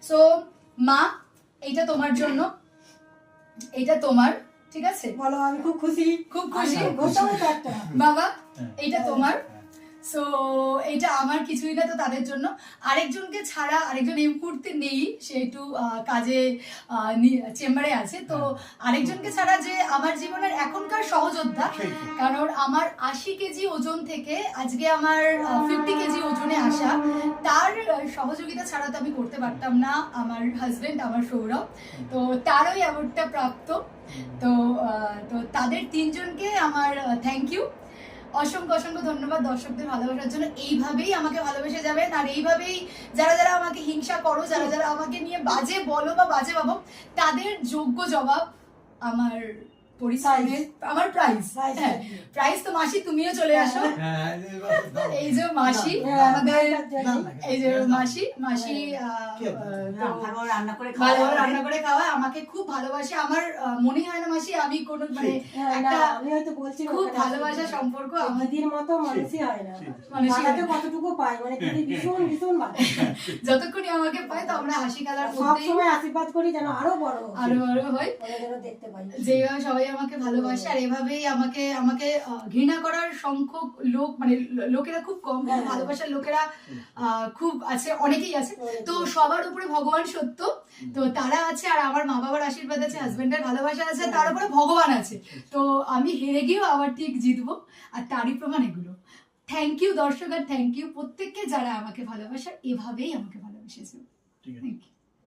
So মা, এইটা তোমার জন্য, এইটা তোমার, ঠিক আছে? বলো, আমি খুব খুশি। খুব খুশি। বাবা, এইটা তোমার। সো এইটা আমার কিছুই না, তো তাদের জন্য। আরেকজনকে ছাড়া, আরেকজন এই মুহূর্তে নেই, সে একটু কাজে চেম্বারে আছে, তো আরেকজনকে ছাড়া যে আমার জীবনের এখনকার সহযোদ্ধা, কারণ আমার 80 কেজি ওজন থেকে আজকে আমার 50 কেজি ওজনে আসা, তার সহযোগিতা ছাড়া তো আমি করতে পারতাম না। আমার হাজবেন্ড, আমার সৌরভ, তো তারই অ্যাওয়ার্ডটা প্রাপ্ত। তো তাদের তিনজনকে আমার থ্যাংক ইউ, অসংখ্য অসংখ্য ধন্যবাদ দর্শকদের ভালোবাসার জন্য। এইভাবেই আমাকে ভালোবেসে যাবেন, আর এইভাবেই যারা যারা আমাকে হিংসা করো, যারা যারা আমাকে নিয়ে বাজে বলো বা বাজে ভাবো, তাদের যোগ্য জবাব আমার পরিশ্রমের, আমার প্রাইজ। হ্যাঁ, প্রাইজ তো মাসি তুমিও চলে আসো। এই যে মাসি আমাদের, এই যে মাসি ভালো রান্না করে খাওয়া, আমাকে খুব ভালোবাসে। আমার মনে হয় না মাসি আমি কোনো মানে একটা খুব ভালোবাসা সম্পর্ক আমাদের মতো মানুষই হয় না, মানুষকে কতটুকু পায়, মানে তিনি ভীষণ ভীষণ ভালো। যতক্ষণই আমাকে পায় তো আমরা হাসি খেলার মধ্যেই সবসময় আশীর্বাদ করি যেন আরো বড় হয়, যেন দেখতে পাই, যেভাবে সবাই আমাকে ভালোবাসে। আর এভাবেই আমাকে আমাকে ঘৃণা করার সংখ্যক লোক, মানে লোকেরা খুব কম, ভালোবাসার লোকেরা খুব আছে, অনেকেই আছে। তো সবার উপরে ভগবান সত্য, তো তারা আছে, আর আমার মা বাবার আশীর্বাদ আছে, হাজবেন্ডের ভালোবাসা আছে, তার উপরে ভগবান আছে। তো আমি হেরে গিয়েও আবার ঠিক জিতবো, আর তারই প্রমাণ এগুলো। থ্যাংক ইউ দর্শক, আর থ্যাংক ইউ প্রত্যেককে যারা আমাকে ভালোবাসে, এভাবেই আমাকে ভালোবেসেছে। Thank you.